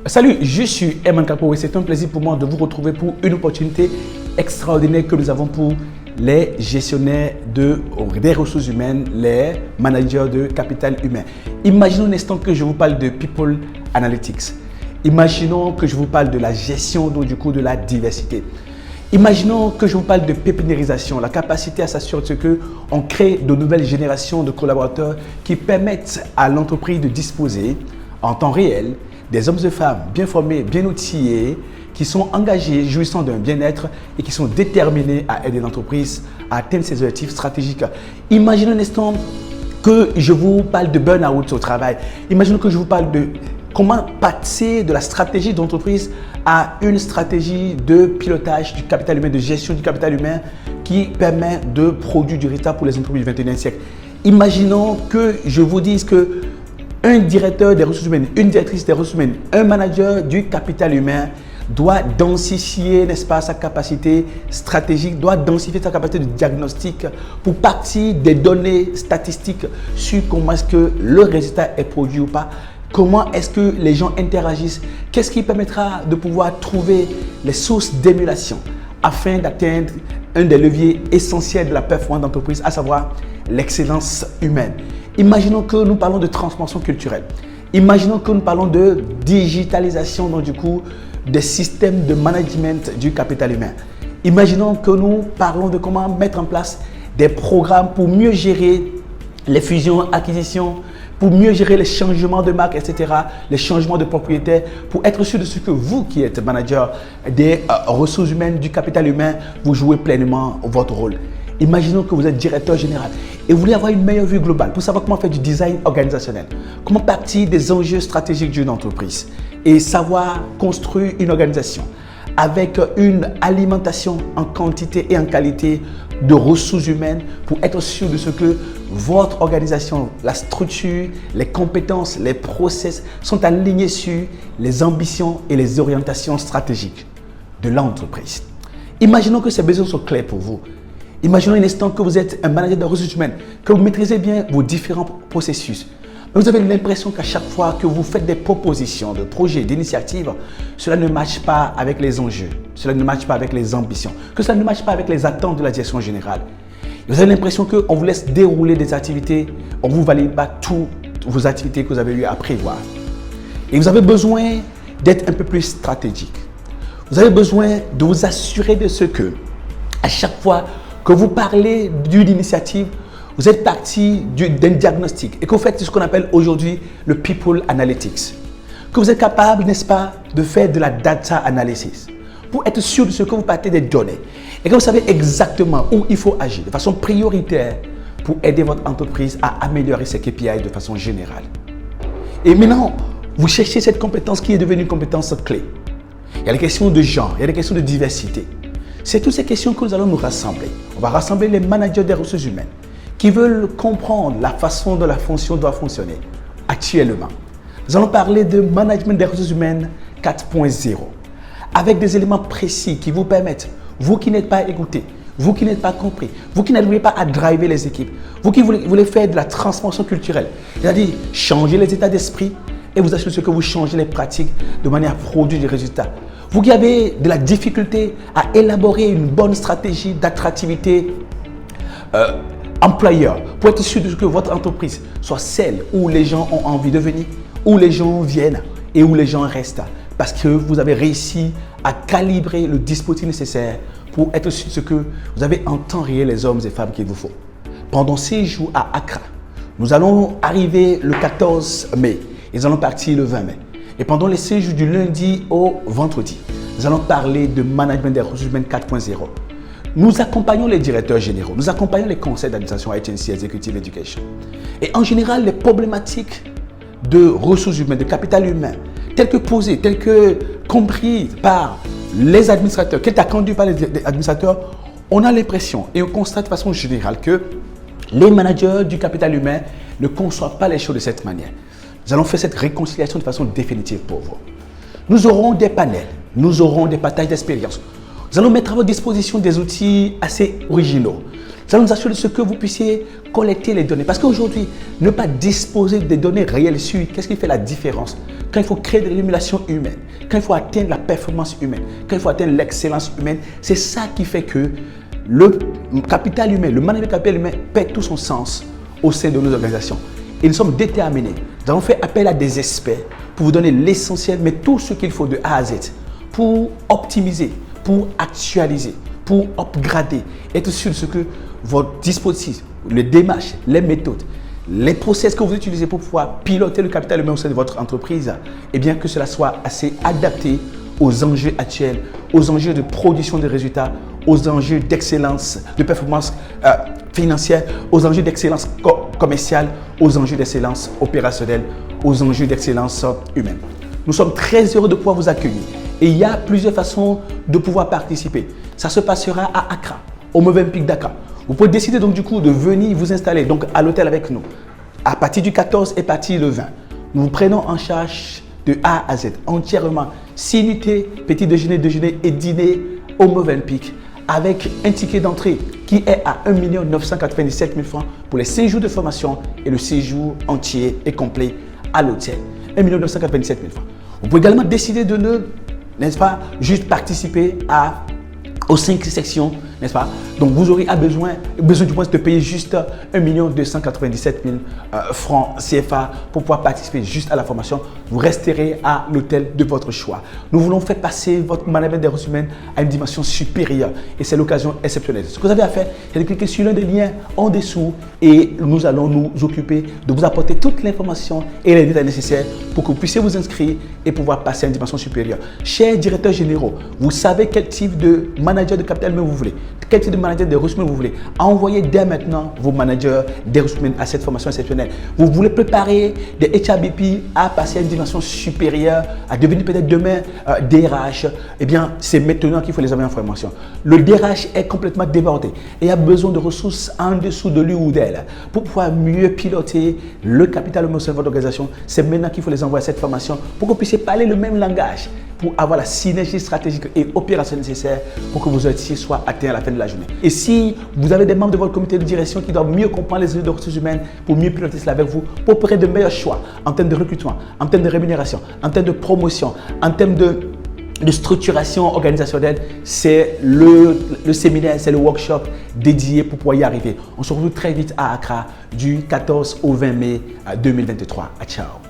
Salut, je suis Herman Kapo et c'est un plaisir pour moi de vous retrouver pour une opportunité extraordinaire que nous avons pour les gestionnaires des ressources humaines, les managers de capital humain. Imaginons un instant que je vous parle de People Analytics. Imaginons que je vous parle de la gestion de la diversité. Imaginons que je vous parle de pépiniérisation, la capacité à s'assurer qu'on crée de nouvelles générations de collaborateurs qui permettent à l'entreprise de disposer en temps réel des hommes et femmes bien formés, bien outillés, qui sont engagés, jouissant d'un bien-être et qui sont déterminés à aider l'entreprise à atteindre ses objectifs stratégiques. Imaginez un instant que je vous parle de burn-out au travail. Imaginez que je vous parle de comment passer de la stratégie d'entreprise à une stratégie de pilotage du capital humain, de gestion du capital humain qui permet de produire du résultat pour les entreprises du 21e siècle. Imaginons que je vous dise que un directeur des ressources humaines, une directrice des ressources humaines, un manager du capital humain doit densifier, n'est-ce pas, sa capacité stratégique, doit densifier sa capacité de diagnostic pour partir des données statistiques sur comment est-ce que le résultat est produit ou pas, comment est-ce que les gens interagissent, qu'est-ce qui permettra de pouvoir trouver les sources d'émulation afin d'atteindre un des leviers essentiels de la performance d'entreprise, à savoir l'excellence humaine. Imaginons que nous parlons de transformation culturelle. Imaginons que nous parlons de digitalisation, donc des systèmes de management du capital humain. Imaginons que nous parlons de comment mettre en place des programmes pour mieux gérer les fusions, acquisitions, pour mieux gérer les changements de marque, etc., les changements de propriétaire, pour être sûr de ce que vous qui êtes manager des ressources humaines, du capital humain, vous jouez pleinement votre rôle. Imaginons que vous êtes directeur général et vous voulez avoir une meilleure vue globale pour savoir comment faire du design organisationnel, comment partir des enjeux stratégiques d'une entreprise et savoir construire une organisation avec une alimentation en quantité et en qualité de ressources humaines pour être sûr de ce que votre organisation, la structure, les compétences, les process sont alignés sur les ambitions et les orientations stratégiques de l'entreprise. Imaginons que ces besoins sont clairs pour vous. Imaginons un instant que vous êtes un manager de ressources humaines, que vous maîtrisez bien vos différents processus. Mais vous avez l'impression qu'à chaque fois que vous faites des propositions, de projets, d'initiatives, cela ne matche pas avec les enjeux, cela ne matche pas avec les ambitions, que cela ne matche pas avec les attentes de la direction générale. Et vous avez l'impression qu'on vous laisse dérouler des activités, on ne vous valide pas toutes vos activités que vous avez eu à prévoir. Et vous avez besoin d'être un peu plus stratégique. Vous avez besoin de vous assurer de ce que, à chaque fois que vous parlez d'une initiative, vous êtes parti d'un diagnostic et que vous faites ce qu'on appelle aujourd'hui le People Analytics. Que vous êtes capable, n'est-ce pas, de faire de la data analysis pour être sûr de ce que vous partez des données et que vous savez exactement où il faut agir de façon prioritaire pour aider votre entreprise à améliorer ses KPI de façon générale. Et maintenant, vous cherchez cette compétence qui est devenue une compétence clé. Il y a les questions de genre, il y a les questions de diversité. C'est toutes ces questions que nous allons nous rassembler. On va rassembler les managers des ressources humaines qui veulent comprendre la façon dont la fonction doit fonctionner actuellement. Nous allons parler de management des ressources humaines 4.0 avec des éléments précis qui vous permettent, vous qui n'êtes pas écoutés, vous qui n'êtes pas compris, vous qui n'arrivez pas à driver les équipes, vous qui voulez faire de la transformation culturelle, c'est-à-dire changer les états d'esprit et vous assurer que vous changez les pratiques de manière à produire des résultats. Vous qui avez de la difficulté à élaborer une bonne stratégie d'attractivité employeur pour être sûr de ce que votre entreprise soit celle où les gens ont envie de venir, où les gens viennent et où les gens restent parce que vous avez réussi à calibrer le dispositif nécessaire pour être sûr de ce que vous avez en temps réel les hommes et femmes qu'il vous faut. Pendant 6 jours à Accra, nous allons arriver le 14 mai et nous allons partir le 20 mai. Et pendant les 6 jours du lundi au vendredi, nous allons parler de management des ressources humaines 4.0. Nous accompagnons les directeurs généraux, nous accompagnons les conseils d'administration HNC Executive Education. Et en général, les problématiques de ressources humaines, de capital humain, telles que posées, telles que comprises par les administrateurs, qui est attendu par les administrateurs, on a l'impression et on constate de façon générale que les managers du capital humain ne conçoivent pas les choses de cette manière. Nous allons faire cette réconciliation de façon définitive pour vous. Nous aurons des panels, nous aurons des partages d'expériences. Nous allons mettre à votre disposition des outils assez originaux. Nous allons nous assurer de ce que vous puissiez collecter les données. Parce qu'aujourd'hui, ne pas disposer des données réelles sur qu'est-ce qui fait la différence. Quand il faut créer de l'émulation humaine, quand il faut atteindre la performance humaine, quand il faut atteindre l'excellence humaine, c'est ça qui fait que le capital humain, le management capital humain perd tout son sens au sein de nos organisations. Et nous sommes déterminés. Nous avons fait appel à des experts pour vous donner l'essentiel, mais tout ce qu'il faut de A à Z pour optimiser, pour actualiser, pour upgrader, être sûr de ce que votre dispositif, les démarches, les méthodes, les process que vous utilisez pour pouvoir piloter le capital humain au sein de votre entreprise, et bien que cela soit assez adapté aux enjeux actuels, aux enjeux de production de résultats, aux enjeux d'excellence, de performance financière, aux enjeux d'excellence commerciale, aux enjeux d'excellence opérationnelle, aux enjeux d'excellence humaine. Nous sommes très heureux de pouvoir vous accueillir et il y a plusieurs façons de pouvoir participer. Ça se passera à Accra, au Movenpick Dakar. Vous pouvez décider donc du coup de venir vous installer donc à l'hôtel avec nous à partir du 14 et partir le 20. Nous vous prenons en charge de A à Z, entièrement 6 nuitées, petit déjeuner, déjeuner et dîner au Movenpick avec un ticket d'entrée qui est à 1 997 000 francs pour les 6 jours de formation et le séjour entier et complet à l'hôtel. 1 997 000 francs. Vous pouvez également décider de ne, n'est-ce pas, juste participer aux 5 sections, n'est-ce pas? Donc vous aurez besoin du moins de payer juste 1 297 000 francs CFA pour pouvoir participer juste à la formation. Vous resterez à l'hôtel de votre choix. Nous voulons faire passer votre management des ressources humaines à une dimension supérieure et c'est l'occasion exceptionnelle. Ce que vous avez à faire, c'est de cliquer sur l'un des liens en dessous et nous allons nous occuper de vous apporter toute l'information et les détails nécessaires pour que vous puissiez vous inscrire et pouvoir passer à une dimension supérieure. Chers directeurs généraux, vous savez quel type de manager de capital humain vous voulez, quel type de manager des ressources humaines vous voulez. Envoyez dès maintenant vos managers des ressources humaines à cette formation exceptionnelle. Vous voulez préparer des HRBP à passer à une dimension supérieure, à devenir peut-être demain DRH. Eh bien, c'est maintenant qu'il faut les envoyer en formation. Le DRH est complètement débordé et a besoin de ressources en dessous de lui ou d'elle pour pouvoir mieux piloter le capital humain au sein de votre organisation. C'est maintenant qu'il faut les envoyer à cette formation pour que vous puissiez parler le même langage, pour avoir la synergie stratégique et opérationnelle nécessaire pour que vos objectifs soient atteints à la fin de la journée. Et si vous avez des membres de votre comité de direction qui doivent mieux comprendre les enjeux de ressources humaines pour mieux piloter cela avec vous, pour faire de meilleurs choix en termes de recrutement, en termes de rémunération, en termes de promotion, en termes de structuration organisationnelle, c'est le séminaire, c'est le workshop dédié pour pouvoir y arriver. On se retrouve très vite à Accra du 14 au 20 mai 2023. Ciao.